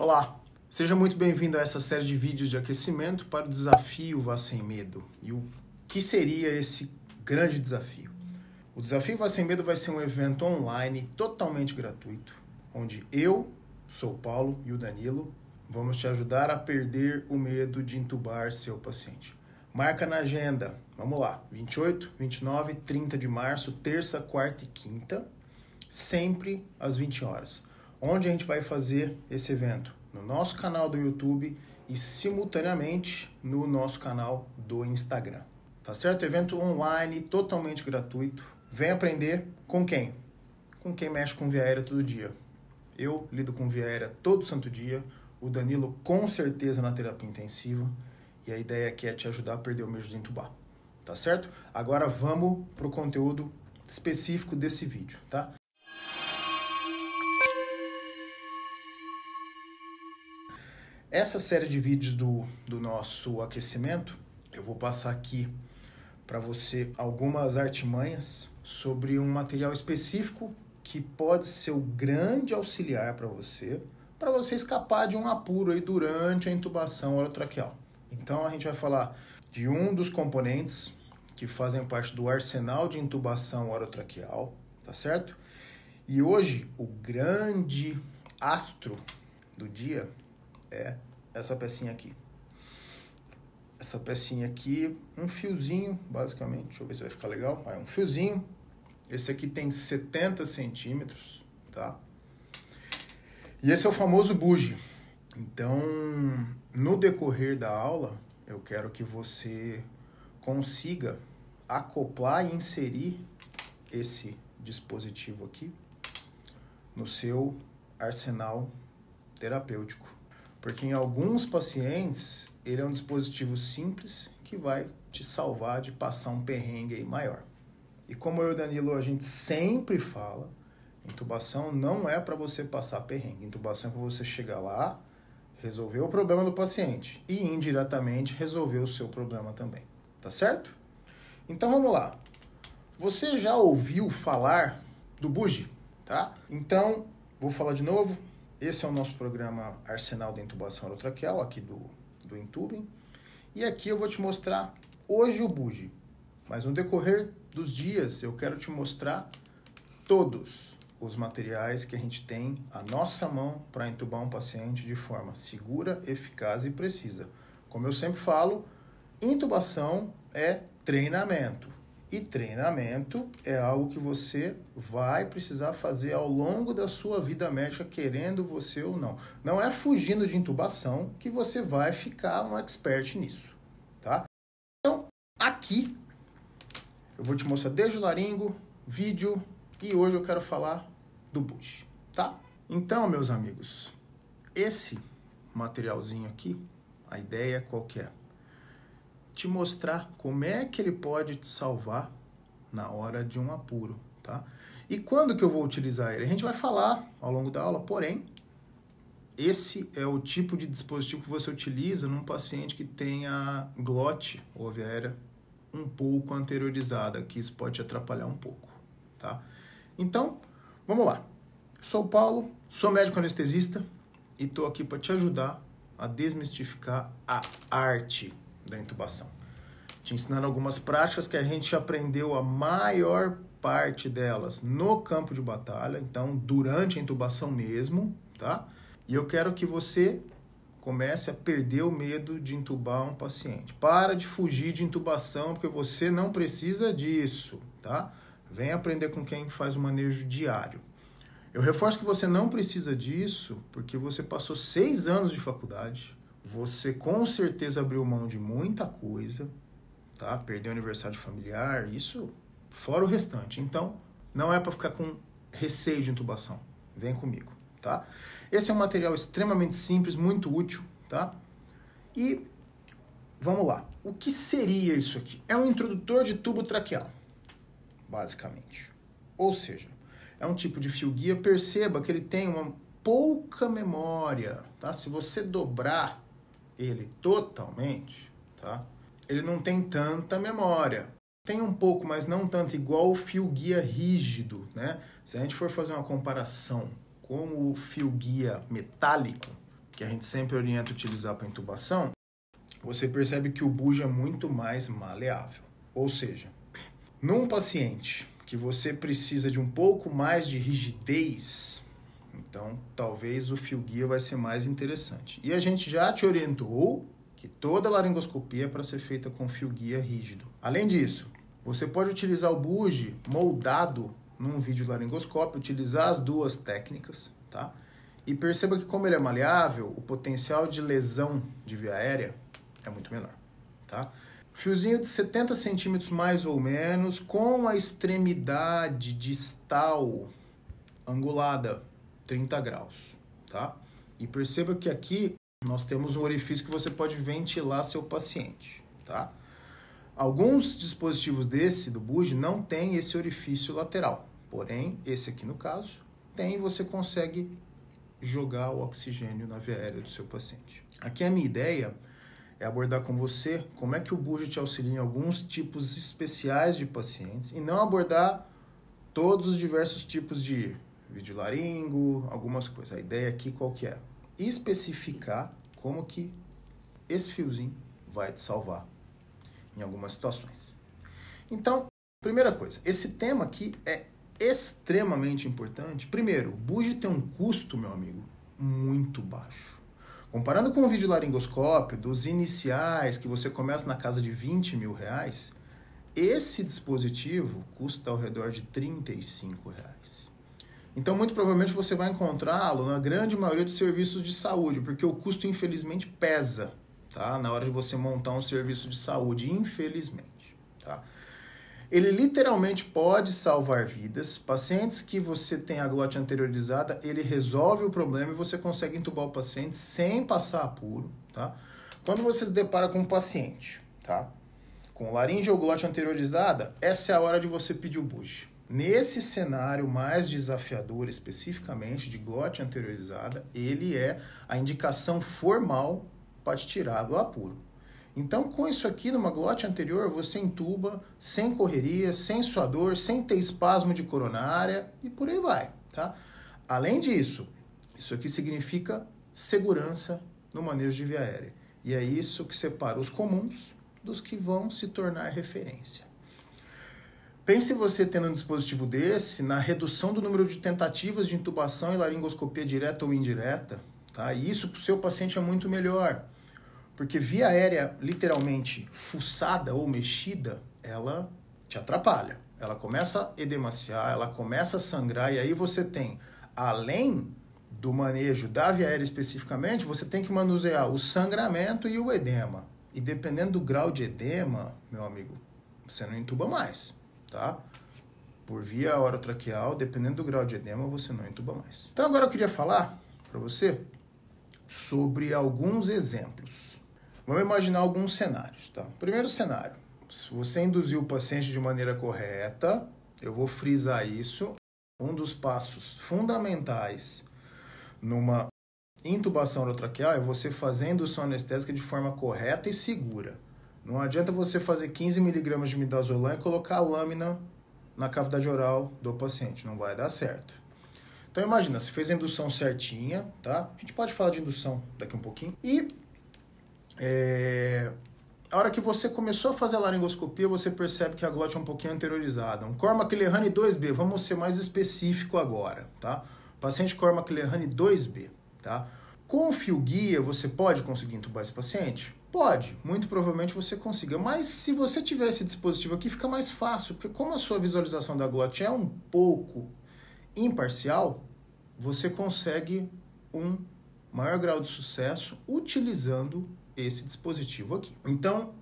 Olá, seja muito bem-vindo a essa série de vídeos de aquecimento para o desafio Vá Sem Medo. E o que seria esse grande desafio? O desafio Vá Sem Medo vai ser um evento online totalmente gratuito, onde eu, sou o Paulo e o Danilo, vamos te ajudar a perder o medo de intubar seu paciente. Marca na agenda, vamos lá, 28, 29, 30 de março, terça, quarta e quinta, sempre às 20 horas. Onde a gente vai fazer esse evento? No nosso canal do YouTube e simultaneamente no nosso canal do Instagram. Tá certo? Evento online, totalmente gratuito. Vem aprender com quem? Com quem mexe com via aérea todo dia. Eu lido com via aérea todo santo dia. O Danilo com certeza na terapia intensiva. E a ideia aqui é te ajudar a perder o medo de intubar. Tá certo? Agora vamos para o conteúdo específico desse vídeo, tá? Essa série de vídeos do nosso aquecimento, eu vou passar aqui para você algumas artimanhas sobre um material específico que pode ser o grande auxiliar para você escapar de um apuro aí durante a intubação orotraqueal. Então a gente vai falar de um dos componentes que fazem parte do arsenal de intubação orotraqueal, tá certo? E hoje o grande astro do dia é essa pecinha aqui. Essa pecinha aqui, um fiozinho, basicamente. Deixa eu ver se vai ficar legal. É um fiozinho. Esse aqui tem 70 centímetros, tá? E esse é o famoso bugie. Então, no decorrer da aula, eu quero que você consiga acoplar e inserir esse dispositivo aqui no seu arsenal terapêutico. Porque em alguns pacientes, ele é um dispositivo simples que vai te salvar de passar um perrengue aí maior. E como eu e o Danilo, a gente sempre fala, intubação não é para você passar perrengue. Intubação é para você chegar lá, resolver o problema do paciente e indiretamente resolver o seu problema também. Tá certo? Então vamos lá. Você já ouviu falar do bugie, tá? Então, vou falar de novo. Esse é o nosso programa Arsenal da Intubação Orotraqueal, aqui do Intubem. E aqui eu vou te mostrar hoje o bugie. Mas no decorrer dos dias eu quero te mostrar todos os materiais que a gente tem à nossa mão para intubar um paciente de forma segura, eficaz e precisa. Como eu sempre falo, intubação é treinamento. E treinamento é algo que você vai precisar fazer ao longo da sua vida médica, querendo você ou não. Não é fugindo de intubação que você vai ficar um expert nisso, tá? Então, aqui, eu vou te mostrar desde o laringo, vídeo, e hoje eu quero falar do bugie, tá? Então, meus amigos, esse materialzinho aqui, a ideia qual que é? Te mostrar como é que ele pode te salvar na hora de um apuro, tá? E quando que eu vou utilizar ele? A gente vai falar ao longo da aula, porém, esse é o tipo de dispositivo que você utiliza num paciente que tenha glote ou via aérea um pouco anteriorizada, que isso pode te atrapalhar um pouco, tá? Então, vamos lá. Sou o Paulo, sou médico anestesista e estou aqui para te ajudar a desmistificar a arte da intubação. Te ensinando algumas práticas que a gente aprendeu a maior parte delas no campo de batalha, então durante a intubação mesmo, tá? E eu quero que você comece a perder o medo de intubar um paciente. Para de fugir de intubação, porque você não precisa disso, tá? Vem aprender com quem faz o manejo diário. Eu reforço que você não precisa disso, porque você passou 6 anos de faculdade, você com certeza abriu mão de muita coisa, tá? Perdeu aniversário familiar, isso fora o restante. Então, não é para ficar com receio de intubação. Vem comigo, tá? Esse é um material extremamente simples, muito útil, tá? E vamos lá. O que seria isso aqui? É um introdutor de tubo traqueal, basicamente. Ou seja, é um tipo de fio guia. Perceba que ele tem uma pouca memória, tá? Se você dobrar ele totalmente, tá? Ele não tem tanta memória. Tem um pouco, mas não tanto, igual o fio guia rígido, né? Se a gente for fazer uma comparação com o fio guia metálico, que a gente sempre orienta a utilizar para intubação, você percebe que o bujo é muito mais maleável. Ou seja, num paciente que você precisa de um pouco mais de rigidez, então talvez o fio guia vai ser mais interessante. E a gente já te orientou que toda laringoscopia é para ser feita com fio guia rígido. Além disso, você pode utilizar o bujo moldado num vídeo laringoscópio, utilizar as duas técnicas, tá? E perceba que como ele é maleável, o potencial de lesão de via aérea é muito menor, tá? Fiozinho de 70 centímetros mais ou menos, com a extremidade distal angulada 30 graus, tá? E perceba que aqui nós temos um orifício que você pode ventilar seu paciente, tá? Alguns dispositivos desse, do bujo, não tem esse orifício lateral. Porém, esse aqui no caso, tem e você consegue jogar o oxigênio na via aérea do seu paciente. Aqui a minha ideia é abordar com você como é que o bujo te auxilia em alguns tipos especiais de pacientes e não abordar todos os diversos tipos de videolaringo, algumas coisas. A ideia aqui qual que é? Especificar como que esse fiozinho vai te salvar em algumas situações. Então, primeira coisa, esse tema aqui é extremamente importante. Primeiro, o bujo tem um custo, meu amigo, muito baixo. Comparando com o videolaringoscópio dos iniciais, que você começa na casa de 20 mil reais, esse dispositivo custa ao redor de 35 reais. Então, muito provavelmente você vai encontrá-lo na grande maioria dos serviços de saúde, porque o custo, infelizmente, pesa, tá? Na hora de você montar um serviço de saúde, infelizmente, tá? Ele literalmente pode salvar vidas. Pacientes que você tem a glote anteriorizada, ele resolve o problema e você consegue entubar o paciente sem passar apuro, tá? Quando você se depara com um paciente, tá, com laringe ou glote anteriorizada, essa é a hora de você pedir o bujo. Nesse cenário mais desafiador, especificamente de glote anteriorizada, ele é a indicação formal para te tirar do apuro. Então, com isso aqui, numa glote anterior, você entuba sem correria, sem suador, sem ter espasmo de coronária e por aí vai, tá? Além disso, isso aqui significa segurança no manejo de via aérea. E é isso que separa os comuns dos que vão se tornar referência. Pense você tendo um dispositivo desse na redução do número de tentativas de intubação e laringoscopia direta ou indireta, tá? E isso para o seu paciente é muito melhor. Porque via aérea literalmente fuçada ou mexida, ela te atrapalha. Ela começa a edemaciar, ela começa a sangrar, e aí você tem, além do manejo da via aérea especificamente, você tem que manusear o sangramento e o edema. E dependendo do grau de edema, meu amigo, você não intuba mais, tá? Por via orotraqueal, dependendo do grau de edema, você não intuba mais. Então agora eu queria falar para você sobre alguns exemplos. Vamos imaginar alguns cenários, tá? Primeiro cenário, se você induziu o paciente de maneira correta, eu vou frisar isso, um dos passos fundamentais numa intubação orotraqueal é você fazer a indução anestésica de forma correta e segura. Não adianta você fazer 15 mg de midazolam e colocar a lâmina na cavidade oral do paciente, não vai dar certo. Então imagina, você fez a indução certinha, tá? A gente pode falar de indução daqui um pouquinho. E a hora que você começou a fazer a laringoscopia, você percebe que a glote é um pouquinho anteriorizada. Um Cormac-Lehane 2B, vamos ser mais específico agora, tá? Paciente Cormac-Lehane 2B, tá? Com o fio guia, você pode conseguir intubar esse paciente? Pode, muito provavelmente você consiga. Mas se você tiver esse dispositivo aqui, fica mais fácil, porque como a sua visualização da glote é um pouco imparcial, você consegue um maior grau de sucesso utilizando esse dispositivo aqui. Então,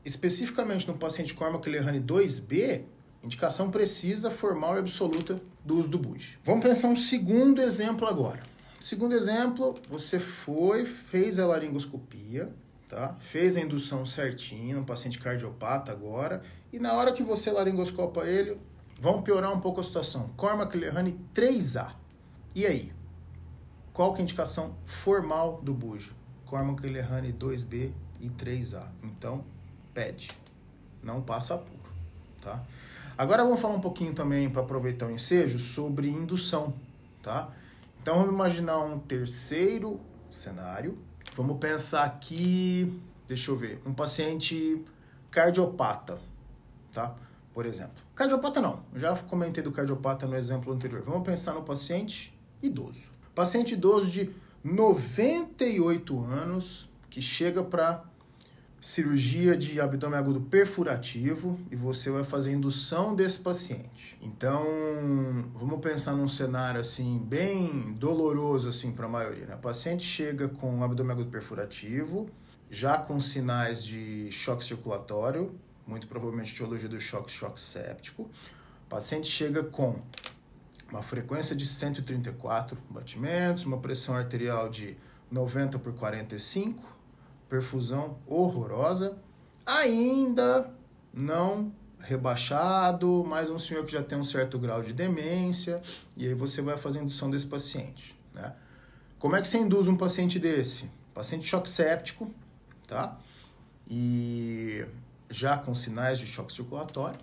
especificamente no paciente Cormac-Lehane 2B, indicação precisa, formal e absoluta do uso do bujo. Vamos pensar um segundo exemplo agora. Segundo exemplo, você fez a laringoscopia, tá? Fez a indução certinha, um paciente cardiopata agora, e na hora que você laringoscopa ele, vamos piorar um pouco a situação. Cormac-Lehane 3A. E aí? Qual que é a indicação formal do bujo? Cormac-Lehane 2B e 3A. Então, pede. Não passa apuro, tá? Agora vamos falar um pouquinho também, para aproveitar o ensejo, sobre indução, tá? Então, vamos imaginar um terceiro cenário. Vamos pensar aqui, deixa eu ver, um paciente cardiopata, tá? Por exemplo. Cardiopata não, eu já comentei do cardiopata no exemplo anterior. Vamos pensar no paciente idoso. Paciente idoso de 98 anos que chega para cirurgia de abdômen agudo perfurativo e você vai fazer indução desse paciente. Então, vamos pensar num cenário assim bem doloroso assim para a maioria, né? O paciente chega com abdômen agudo perfurativo, já com sinais de choque circulatório, muito provavelmente etiologia do choque séptico. O paciente chega com uma frequência de 134 batimentos, uma pressão arterial de 90 por 45, perfusão horrorosa, ainda não rebaixado, mas um senhor que já tem um certo grau de demência, e aí você vai fazer a indução desse paciente, né? Como é que você induz um paciente desse? Paciente choque séptico, tá? E já com sinais de choque circulatório,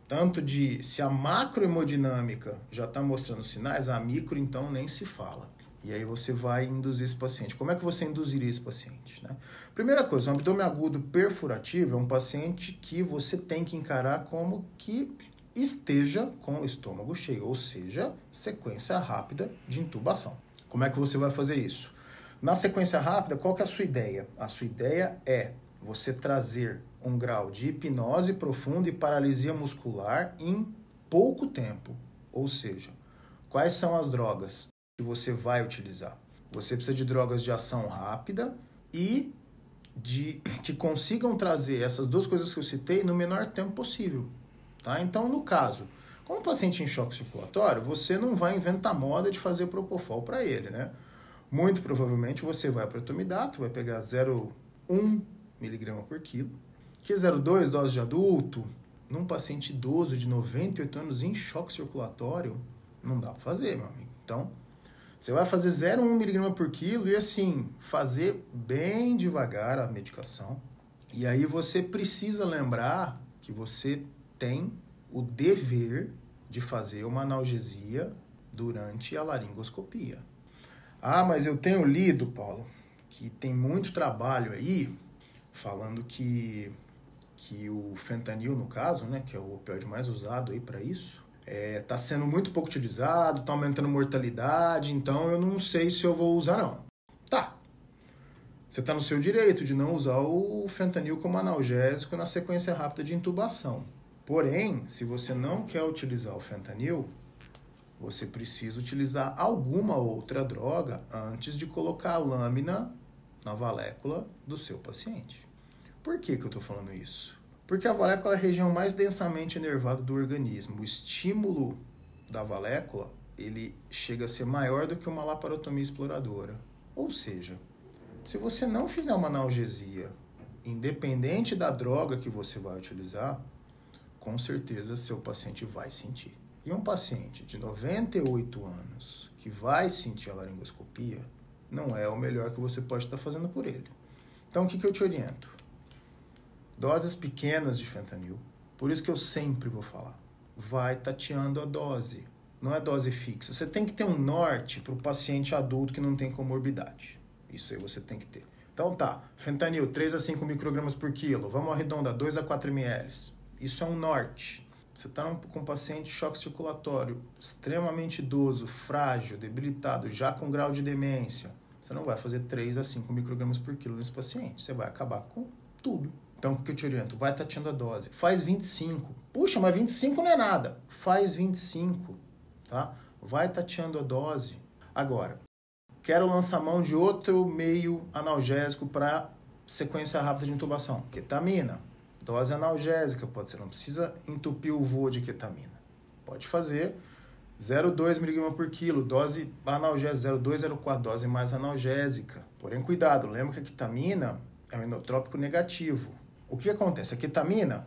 tanto de, se a macrohemodinâmica já está mostrando sinais, a micro então nem se fala. E aí você vai induzir esse paciente. Como é que você induziria esse paciente, né? Primeira coisa, um abdômen agudo perfurativo é um paciente que você tem que encarar como que esteja com o estômago cheio, ou seja, sequência rápida de intubação. Como é que você vai fazer isso? Na sequência rápida, qual que é a sua ideia? A sua ideia é você trazer um grau de hipnose profunda e paralisia muscular em pouco tempo. Ou seja, quais são as drogas que você vai utilizar? Você precisa de drogas de ação rápida e que consigam trazer essas duas coisas que eu citei no menor tempo possível. Tá? Então, no caso, como o paciente em choque circulatório, você não vai inventar moda de fazer propofol para ele, né? Muito provavelmente você vai para o etomidato, vai pegar 0,1 mg por quilo, que 0,2 dose de adulto, num paciente idoso de 98 anos em choque circulatório, não dá para fazer, meu amigo. Então, você vai fazer 0,1 mg por quilo e assim, fazer bem devagar a medicação. E aí você precisa lembrar que você tem o dever de fazer uma analgesia durante a laringoscopia. Ah, mas eu tenho lido, Paulo, que tem muito trabalho aí falando que o fentanil, no caso, né, que é o opioide mais usado aí para isso, está sendo muito pouco utilizado, está aumentando a mortalidade, então eu não sei se eu vou usar não. Tá, você está no seu direito de não usar o fentanil como analgésico na sequência rápida de intubação. Porém, se você não quer utilizar o fentanil, você precisa utilizar alguma outra droga antes de colocar a lâmina na valécula do seu paciente. Por que eu estou falando isso? Porque a valécula é a região mais densamente inervada do organismo. O estímulo da valécula, ele chega a ser maior do que uma laparotomia exploradora. Ou seja, se você não fizer uma analgesia, independente da droga que você vai utilizar, com certeza seu paciente vai sentir. E um paciente de 98 anos que vai sentir a laringoscopia, não é o melhor que você pode estar fazendo por ele. Então, o que eu te oriento? Doses pequenas de fentanil. Por isso que eu sempre vou falar. Vai tateando a dose. Não é dose fixa. Você tem que ter um norte para o paciente adulto que não tem comorbidade. Isso aí você tem que ter. Então tá, fentanil 3 a 5 microgramas por quilo. Vamos arredondar, 2 a 4 ml. Isso é um norte. Você está com um paciente choque circulatório extremamente idoso, frágil, debilitado, já com grau de demência. Você não vai fazer 3 a 5 microgramas por quilo nesse paciente. Você vai acabar com tudo. Então, o que eu te oriento? Vai tateando a dose. Faz 25. Puxa, mas 25 não é nada. Faz 25, tá? Vai tateando a dose. Agora, quero lançar mão de outro meio analgésico para sequência rápida de intubação. Ketamina. Dose analgésica, pode ser. Não precisa entupir o voo de ketamina. Pode fazer 0,2 mg por quilo. Dose analgésica, 0,2, 0,4. Dose mais analgésica. Porém, cuidado. Lembra que a ketamina é um inotrópico negativo. O que acontece? A ketamina,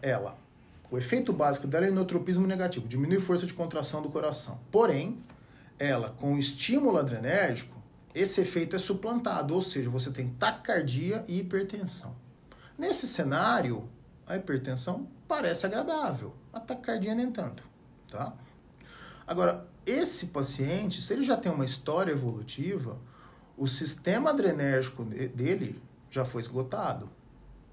o efeito básico dela é inotropismo negativo, diminui força de contração do coração. Porém, ela, com o estímulo adrenérgico, esse efeito é suplantado, ou seja, você tem taquicardia e hipertensão. Nesse cenário, a hipertensão parece agradável, a taquicardia nem tanto, tá? Agora, esse paciente, se ele já tem uma história evolutiva, o sistema adrenérgico dele já foi esgotado.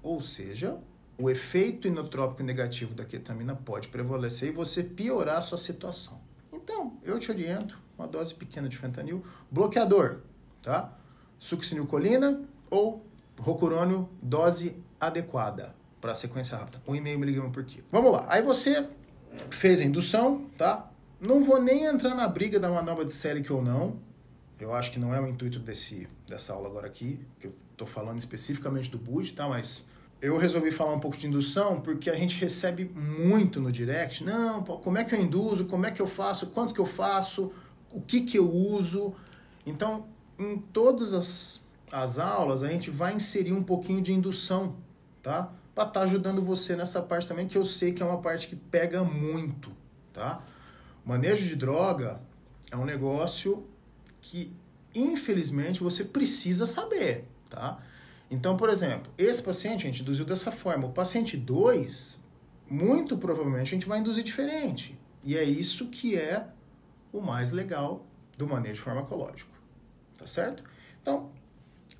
Ou seja, o efeito inotrópico negativo da ketamina pode prevalecer e você piorar a sua situação. Então, eu te oriento uma dose pequena de fentanil, bloqueador, tá? Succinilcolina ou rocurônio, dose adequada para a sequência rápida, 1,5 mg por quilo. Vamos lá, aí você fez a indução, tá? Não vou nem entrar na briga da manobra de Selick ou não, eu acho que não é o intuito dessa aula agora aqui, que eu tô falando especificamente do BUD, tá? Mas eu resolvi falar um pouco de indução porque a gente recebe muito no direct, não, como é que eu induzo, como é que eu faço, quanto que eu faço, o que eu uso. Então, em todas as aulas, a gente vai inserir um pouquinho de indução, tá? Para estar ajudando você nessa parte também, que eu sei que é uma parte que pega muito, tá? Manejo de droga é um negócio que, infelizmente, você precisa saber, tá? Então, por exemplo, esse paciente a gente induziu dessa forma. O paciente 2, muito provavelmente, a gente vai induzir diferente. E é isso que é o mais legal do manejo farmacológico, tá certo? Então,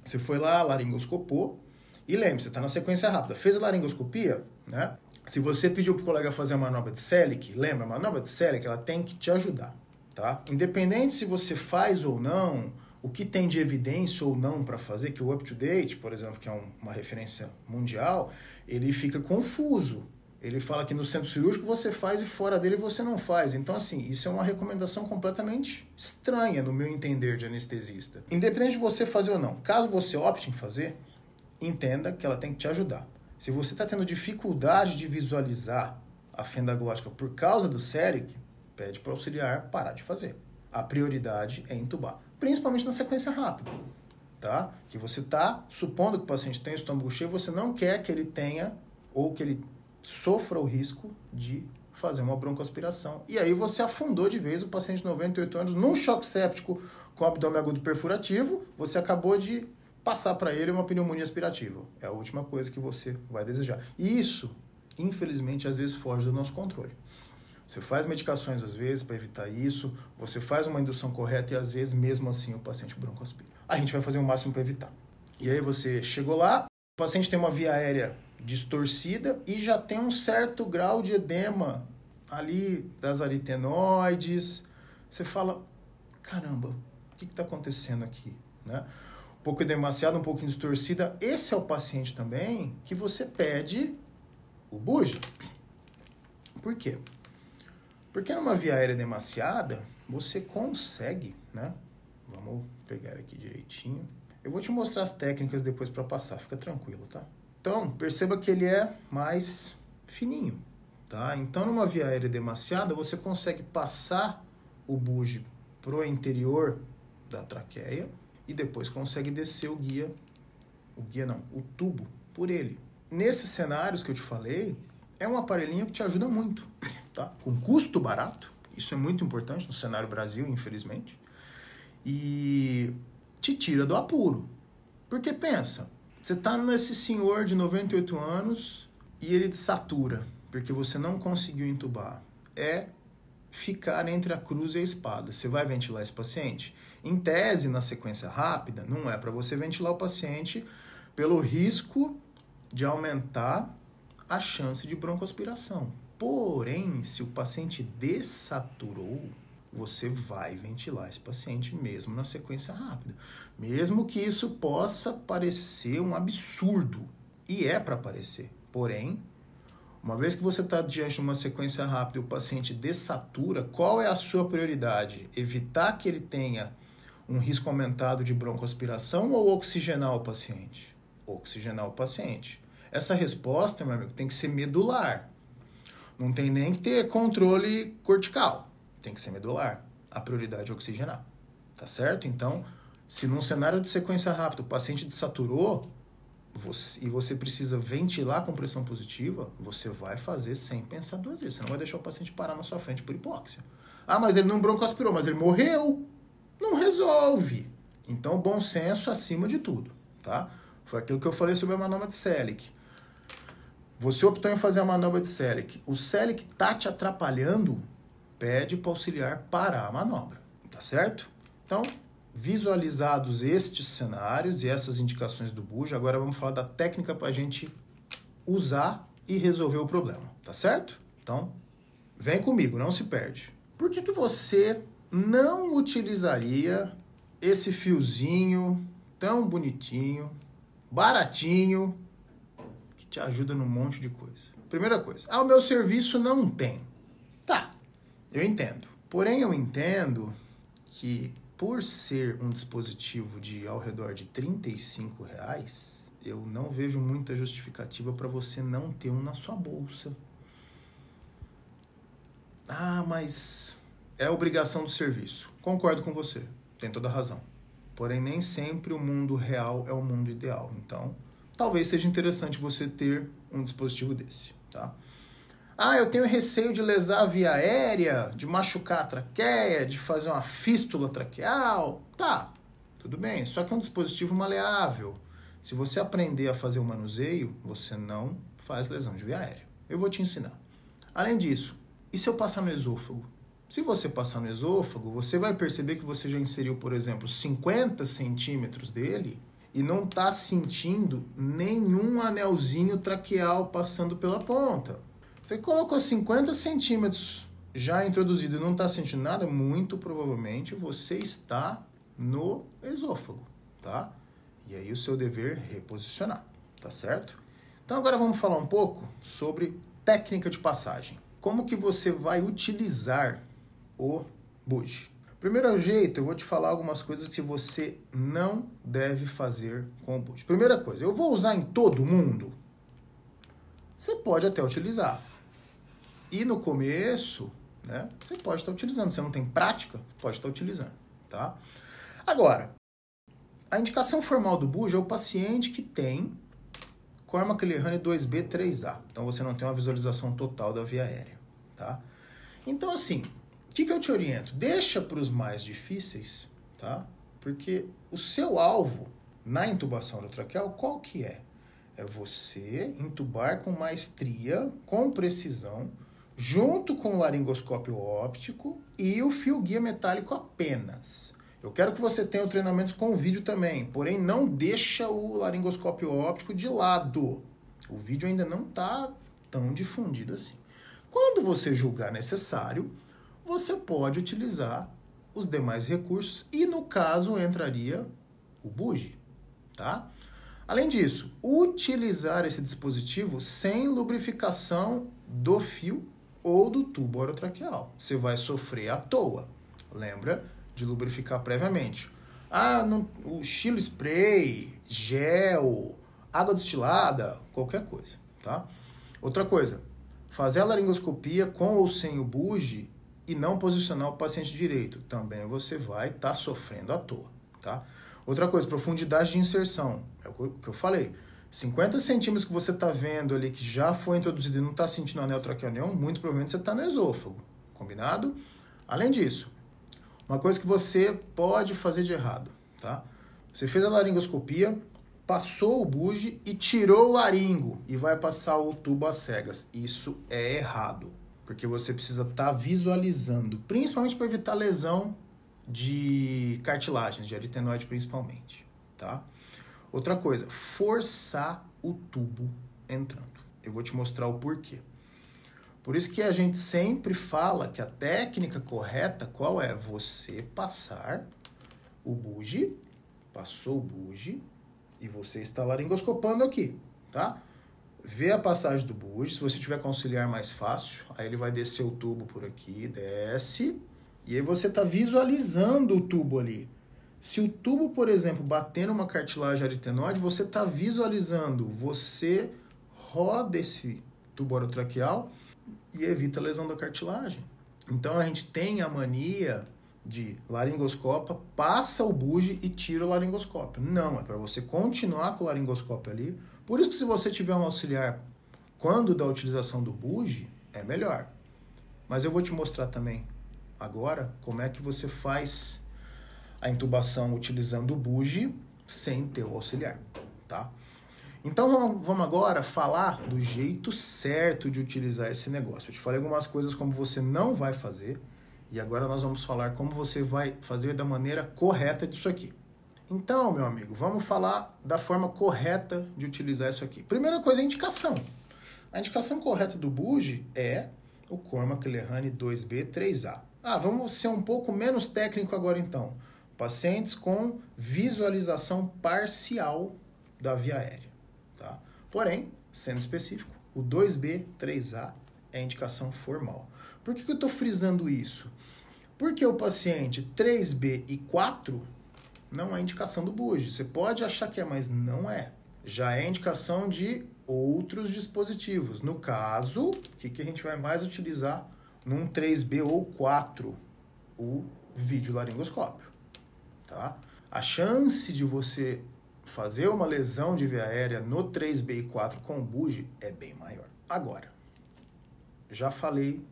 você foi lá, laringoscopou, e lembre-se, você está na sequência rápida. Fez a laringoscopia, né? Se você pediu para o colega fazer a manobra de Selick, lembra, a manobra de Selick, ela tem que te ajudar, tá? Independente se você faz ou não, o que tem de evidência ou não para fazer, que o UpToDate, por exemplo, que é uma referência mundial, ele fica confuso. Ele fala que no centro cirúrgico você faz e fora dele você não faz. Então, assim, isso é uma recomendação completamente estranha, no meu entender de anestesista. Independente de você fazer ou não, caso você opte em fazer, entenda que ela tem que te ajudar. Se você está tendo dificuldade de visualizar a fenda glótica por causa do Selick, pede para o auxiliar parar de fazer. A prioridade é entubar, principalmente na sequência rápida, tá? Que você está supondo que o paciente tem estômago cheio, você não quer que ele tenha ou que ele sofra o risco de fazer uma broncoaspiração. E aí você afundou de vez o paciente de 98 anos num choque séptico com abdômen agudo perfurativo, você acabou de passar para ele uma pneumonia aspirativa. É a última coisa que você vai desejar. E isso, infelizmente, às vezes foge do nosso controle. Você faz medicações, às vezes, para evitar isso, você faz uma indução correta e, às vezes, mesmo assim, o paciente broncoaspira. A gente vai fazer o máximo para evitar. E aí você chegou lá, o paciente tem uma via aérea distorcida e já tem um certo grau de edema ali das aritenoides. Você fala, caramba, o que está acontecendo aqui, né? Um pouco edemaciada, um pouquinho distorcida. Esse é o paciente também que você pede o BUD. Por quê? Porque numa via aérea edemaciada, você consegue, né? Vamos pegar aqui direitinho. Eu vou te mostrar as técnicas depois para passar, fica tranquilo, tá? Então, perceba que ele é mais fininho, tá? Então, numa via aérea edemaciada, você consegue passar o BUD pro interior da traqueia e depois consegue descer o tubo por ele. Nesses cenários que eu te falei, é um aparelhinho que te ajuda muito, tá? Com custo barato, isso é muito importante no cenário Brasil, infelizmente, e te tira do apuro. Porque pensa, você tá nesse senhor de 98 anos e ele te satura, porque você não conseguiu entubar. É ficar entre a cruz e a espada. Você vai ventilar esse paciente? Em tese, na sequência rápida, não é para você ventilar o paciente pelo risco de aumentar a chance de broncoaspiração. Porém, se o paciente dessaturou, você vai ventilar esse paciente mesmo na sequência rápida. Mesmo que isso possa parecer um absurdo. E é para parecer. Porém, uma vez que você está diante de uma sequência rápida e o paciente dessatura, qual é a sua prioridade? Evitar que ele tenha um risco aumentado de broncoaspiração ou oxigenar o paciente? Oxigenar o paciente. Essa resposta, meu amigo, tem que ser medular. Não tem nem que ter controle cortical. Tem que ser medular. A prioridade é oxigenar. Tá certo? Então, se num cenário de sequência rápida o paciente desaturou e você precisa ventilar com pressão positiva, você vai fazer sem pensar duas vezes. Você não vai deixar o paciente parar na sua frente por hipóxia. Ah, mas ele não broncoaspirou, mas ele morreu. Não resolve. Então, bom senso acima de tudo. Tá? Foi aquilo que eu falei sobre a manobra de Selick. Você optou em fazer a manobra de Selick. O Selick tá te atrapalhando, pede para o auxiliar parar a manobra. Tá certo? Então, visualizados estes cenários e essas indicações do bujo, agora vamos falar da técnica para a gente usar e resolver o problema, tá certo? Então, vem comigo, não se perde. Por que você não utilizaria esse fiozinho tão bonitinho, baratinho, que te ajuda num monte de coisa? Primeira coisa, o meu serviço não tem. Tá, eu entendo. Porém, eu entendo que por ser um dispositivo de ao redor de R$35, eu não vejo muita justificativa para você não ter um na sua bolsa. Mas é obrigação do serviço. Concordo com você, tem toda a razão. Porém, nem sempre o mundo real é o mundo ideal. Então, talvez seja interessante você ter um dispositivo desse, tá? Eu tenho receio de lesar a via aérea, de machucar a traqueia, de fazer uma fístula traqueal. Tá, tudo bem, só que é um dispositivo maleável. Se você aprender a fazer o manuseio, você não faz lesão de via aérea. Eu vou te ensinar. Além disso, e se eu passar no esôfago? Se você passar no esôfago, você vai perceber que você já inseriu, por exemplo, 50 centímetros dele e não está sentindo nenhum anelzinho traqueal passando pela ponta. Você colocou 50 centímetros já introduzido e não está sentindo nada, muito provavelmente você está no esôfago, tá? E aí o seu dever é reposicionar, tá certo? Então agora vamos falar um pouco sobre técnica de passagem. Como que você vai utilizar o buge? Primeiro jeito, eu vou te falar algumas coisas que você não deve fazer com o buge. Primeira coisa, eu vou usar em todo mundo? Você pode até utilizar. E no começo, né, você pode estar utilizando. Você não tem prática, pode estar utilizando, tá? Agora, a indicação formal do buge é o paciente que tem Cormack-Lehane 2B3A. Então, você não tem uma visualização total da via aérea, tá? Então, assim, o que eu te oriento? Deixa para os mais difíceis, tá? Porque o seu alvo na intubação orotraqueal, qual que é? É você intubar com maestria, com precisão, junto com o laringoscópio óptico e o fio guia metálico apenas. Eu quero que você tenha o treinamento com vídeo também, porém não deixa o laringoscópio óptico de lado. O vídeo ainda não está tão difundido assim. Quando você julgar necessário, você pode utilizar os demais recursos e, no caso, entraria o buge, tá? Além disso, utilizar esse dispositivo sem lubrificação do fio ou do tubo orotraqueal. Você vai sofrer à toa. Lembra de lubrificar previamente. O Chilo Spray, gel, água destilada, qualquer coisa, tá? Outra coisa, fazer a laringoscopia com ou sem o buge e não posicionar o paciente direito. Também você vai estar sofrendo à toa, tá? Outra coisa, profundidade de inserção. É o que eu falei. 50 centímetros que você está vendo ali, que já foi introduzido e não está sentindo anel traqueal nenhum, muito provavelmente você está no esôfago. Combinado? Além disso, uma coisa que você pode fazer de errado, tá? Você fez a laringoscopia, passou o buge e tirou o laringo e vai passar o tubo às cegas. Isso é errado, porque você precisa estar visualizando, principalmente para evitar lesão de cartilagens, de aritenoide principalmente, tá? Outra coisa, forçar o tubo entrando. Eu vou te mostrar o porquê. Por isso que a gente sempre fala que a técnica correta, qual é? Você passar o buge, passou o buge, e você está laringoscopando aqui, tá? Vê a passagem do buge, se você tiver com auxiliar mais fácil, aí ele vai descer o tubo por aqui, desce, e aí você está visualizando o tubo ali. Se o tubo, por exemplo, bater numa cartilagem aritenoide, você está visualizando, você roda esse tubo orotraqueal e evita a lesão da cartilagem. Então a gente tem a mania de laringoscopa, passa o buge e tira o laringoscópio. Não, é para você continuar com o laringoscópio ali. Por isso que se você tiver um auxiliar quando da utilização do buge, é melhor. Mas eu vou te mostrar também agora como é que você faz a intubação utilizando o buge sem ter o auxiliar, tá? Então vamos agora falar do jeito certo de utilizar esse negócio. Eu te falei algumas coisas como você não vai fazer E agora nós vamos falar como você vai fazer da maneira correta disso aqui. Então, meu amigo, vamos falar da forma correta de utilizar isso aqui. Primeira coisa, a indicação. A indicação correta do bugie é o Cormac Lehane 2B3A. Vamos ser um pouco menos técnico agora então. Pacientes com visualização parcial da via aérea. Tá? Porém, sendo específico, o 2B3A é indicação formal. Por que eu estou frisando isso? Porque o paciente 3B e 4 não é indicação do bugie. Você pode achar que é, mas não é. Já é indicação de outros dispositivos. No caso, o que a gente vai mais utilizar num 3B ou 4? O videolaringoscópio. Tá? A chance de você fazer uma lesão de via aérea no 3B e 4 com bugie é bem maior. Agora, já falei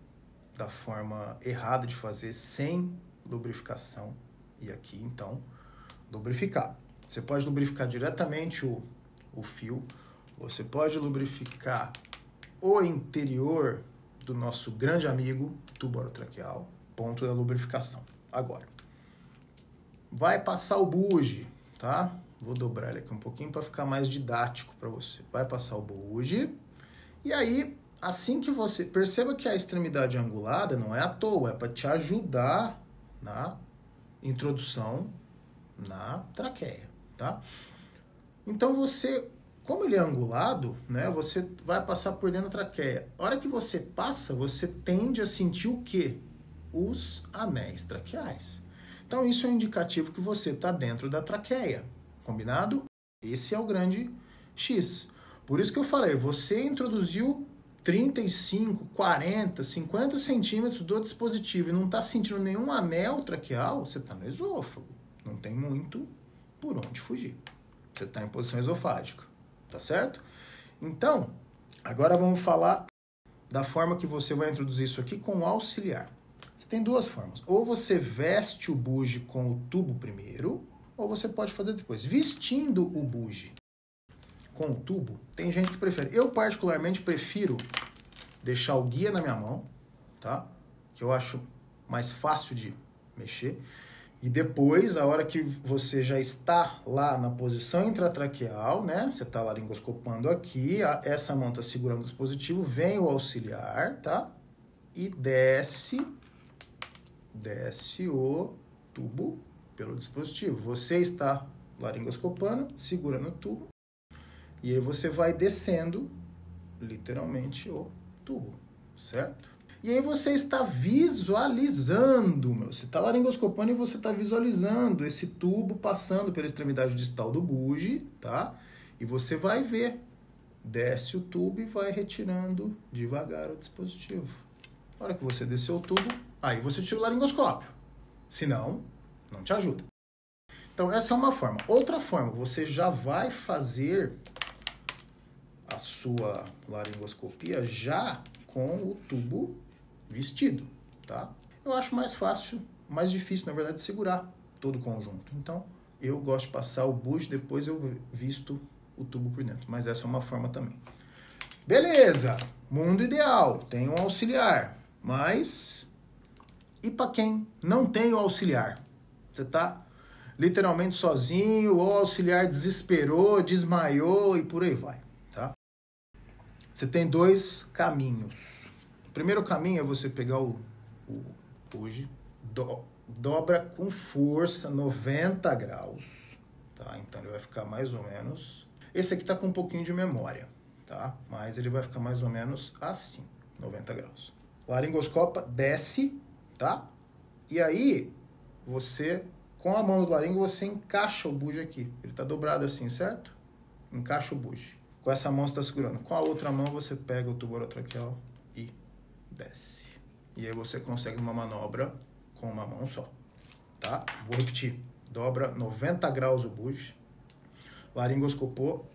da forma errada de fazer sem lubrificação. E aqui, então, lubrificar. Você pode lubrificar diretamente o fio. Você pode lubrificar o interior do nosso grande amigo tubo orotraqueal. Ponto da lubrificação. Agora, vai passar o bugie, tá? Vou dobrar ele aqui um pouquinho para ficar mais didático para você. Vai passar o bugie. E aí, assim que você... Perceba que a extremidade angulada não é à toa, é para te ajudar na introdução na traqueia, tá? Então você, como ele é angulado, né, você vai passar por dentro da traqueia. A hora que você passa, você tende a sentir o quê? Os anéis traqueais. Então isso é um indicativo que você está dentro da traqueia, combinado? Esse é o grande X. Por isso que eu falei, você introduziu 35, 40, 50 centímetros do dispositivo e não está sentindo nenhum anel traqueal, você está no esôfago. Não tem muito por onde fugir. Você está em posição esofágica, tá certo? Então, agora vamos falar da forma que você vai introduzir isso aqui com o auxiliar. Você tem duas formas. Ou você veste o bugie com o tubo primeiro, ou você pode fazer depois. Vestindo o bugie com o tubo, tem gente que prefere. Eu particularmente prefiro deixar o guia na minha mão, tá? Que eu acho mais fácil de mexer. E depois, a hora que você já está lá na posição intratraqueal, né? Você está laringoscopando aqui, essa mão está segurando o dispositivo, vem o auxiliar, tá? E desce o tubo pelo dispositivo. Você está laringoscopando, segurando o tubo, e aí você vai descendo, literalmente, o tubo, certo? E aí você está visualizando, você está laringoscopando e você está visualizando esse tubo passando pela extremidade distal do bugie, tá? E você vai ver, desce o tubo e vai retirando devagar o dispositivo. Na hora que você desceu o tubo, aí você tira o laringoscópio. Senão, não te ajuda. Então essa é uma forma. Outra forma, você já vai fazer a sua laringoscopia já com o tubo vestido, tá? Eu acho mais fácil, mais difícil, na verdade, de segurar todo o conjunto. Então, eu gosto de passar o bugie, depois eu visto o tubo por dentro. Mas essa é uma forma também. Beleza! Mundo ideal. Tem um auxiliar. Mas, e para quem não tem o auxiliar? Você tá literalmente sozinho, ou o auxiliar desesperou, desmaiou e por aí vai, tá? Você tem dois caminhos. O primeiro caminho é você pegar o bugie, dobra com força 90 graus, tá? Então ele vai ficar mais ou menos... Esse aqui tá com um pouquinho de memória, tá? Mas ele vai ficar mais ou menos assim, 90 graus. Laringoscopa, desce, tá? E aí, você, com a mão do laringo, você encaixa o bugie aqui. Ele tá dobrado assim, certo? Encaixa o bugie. Com essa mão você está segurando. Com a outra mão você pega o tubo orotraqueal e desce. E aí você consegue uma manobra com uma mão só. Tá? Vou repetir. Dobra 90 graus o bugie. Laringoscopou.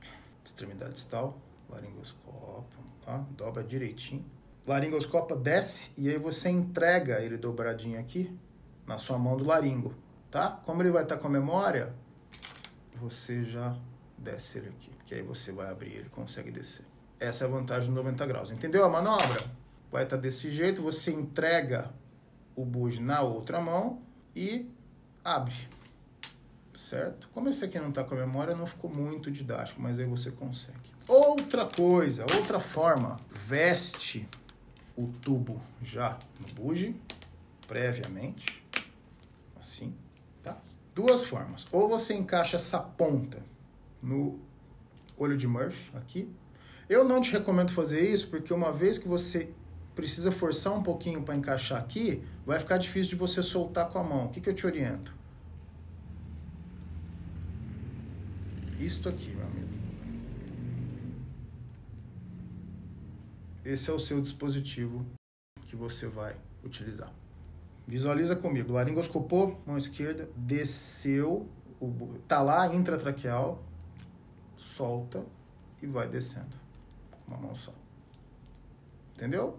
Extremidade distal. Laringoscopa. Vamos lá. Dobra direitinho. Laringoscopa, desce. E aí você entrega ele dobradinho aqui na sua mão do laringo. Tá? Como ele vai estar com a memória, você já desce ele aqui. Que aí você vai abrir ele e consegue descer. Essa é a vantagem do 90 graus. Entendeu a manobra? Vai estar desse jeito, você entrega o bugie na outra mão e abre, certo? Como esse aqui não está com a memória, não ficou muito didático, mas aí você consegue. Outra coisa, outra forma, veste o tubo já no bugie, previamente, assim, tá? Duas formas, ou você encaixa essa ponta no olho de Murphy, aqui. Eu não te recomendo fazer isso, porque uma vez que você precisa forçar um pouquinho para encaixar aqui, vai ficar difícil de você soltar com a mão. O que eu te oriento? Isto aqui, meu amigo. Esse é o seu dispositivo que você vai utilizar. Visualiza comigo. Laringoscopou, mão esquerda, desceu, tá lá, intratraqueal, solta e vai descendo com uma mão só. Entendeu?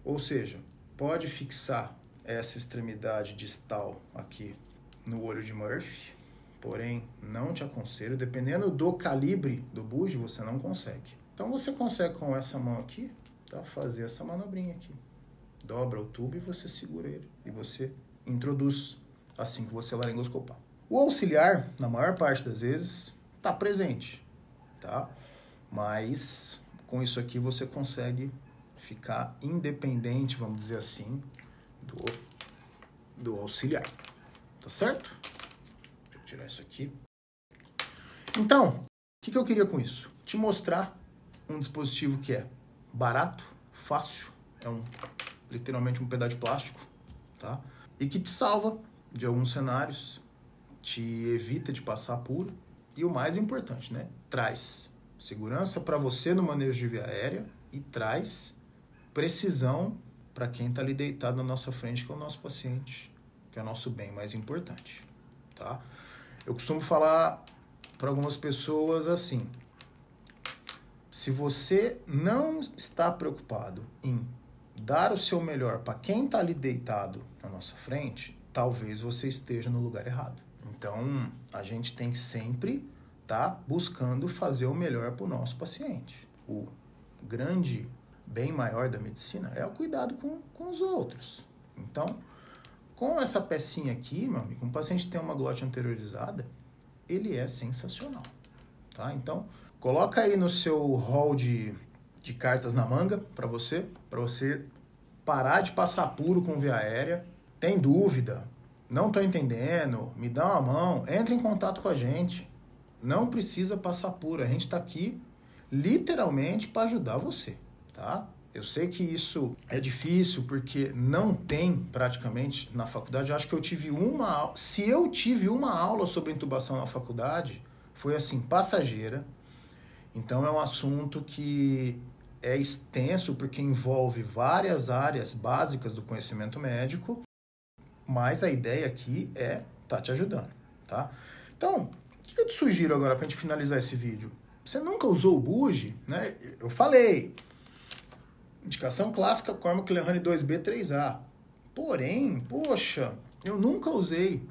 Ou seja, pode fixar essa extremidade distal aqui no olho de Murphy, porém não te aconselho, dependendo do calibre do bugie, você não consegue. Então você consegue com essa mão aqui, tá? Fazer essa manobrinha aqui. Dobra o tubo e você segura ele. E você introduz assim que você laringoscopar. O auxiliar, na maior parte das vezes, está presente, tá? Mas com isso aqui você consegue ficar independente, vamos dizer assim, do auxiliar. Tá certo? Deixa eu tirar isso aqui. Então, o que eu queria com isso? Te mostrar um dispositivo que é barato, fácil, é literalmente um pedaço de plástico, tá? E que te salva de alguns cenários, te evita de passar apuro e o mais importante, né? Traz segurança para você no manejo de via aérea e traz precisão para quem está ali deitado na nossa frente, que é o nosso paciente, que é o nosso bem mais importante, tá? Eu costumo falar para algumas pessoas assim: se você não está preocupado em dar o seu melhor para quem está ali deitado na nossa frente, talvez você esteja no lugar errado. Então, a gente tem que sempre estar buscando fazer o melhor para o nosso paciente. O grande bem maior da medicina é o cuidado com os outros. Então, com essa pecinha aqui, meu amigo, um paciente que tem uma glote anteriorizada, ele é sensacional, tá? Então, coloca aí no seu hall de cartas na manga para você parar de passar apuro com via aérea. Tem dúvida? Não estou entendendo? Me dá uma mão. Entre em contato com a gente. Não precisa passar apuro. A gente está aqui literalmente para ajudar você, tá? Eu sei que isso é difícil porque não tem praticamente na faculdade. Eu acho que eu tive se eu tive uma aula sobre intubação na faculdade, foi assim, passageira. Então é um assunto que é extenso porque envolve várias áreas básicas do conhecimento médico, mas a ideia aqui é estar te ajudando, tá? Então, o que eu te sugiro agora para a gente finalizar esse vídeo? Você nunca usou o bugie, né? Eu falei, indicação clássica Cormac Lehane 2B3A. Porém, poxa, eu nunca usei.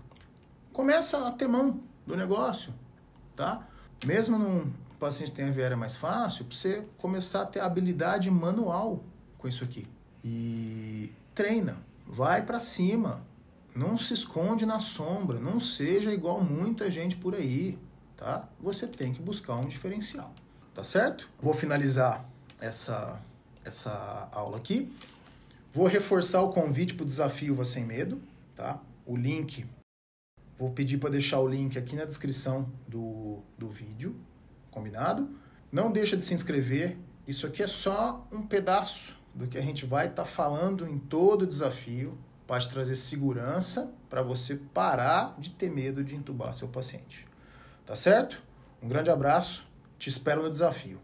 Começa a ter mão do negócio, tá? Mesmo num paciente que tem a via aérea mais fácil, para você começar a ter habilidade manual com isso aqui. E treina, vai para cima, não se esconde na sombra, não seja igual muita gente por aí, tá? Você tem que buscar um diferencial, tá certo? Vou finalizar essa aula aqui. Vou reforçar o convite para o desafio Vá Sem Medo, tá? O link, vou pedir para deixar o link aqui na descrição do vídeo, combinado? Não deixa de se inscrever, isso aqui é só um pedaço do que a gente vai estar falando em todo o desafio para te trazer segurança para você parar de ter medo de intubar seu paciente. Tá certo? Um grande abraço, te espero no desafio.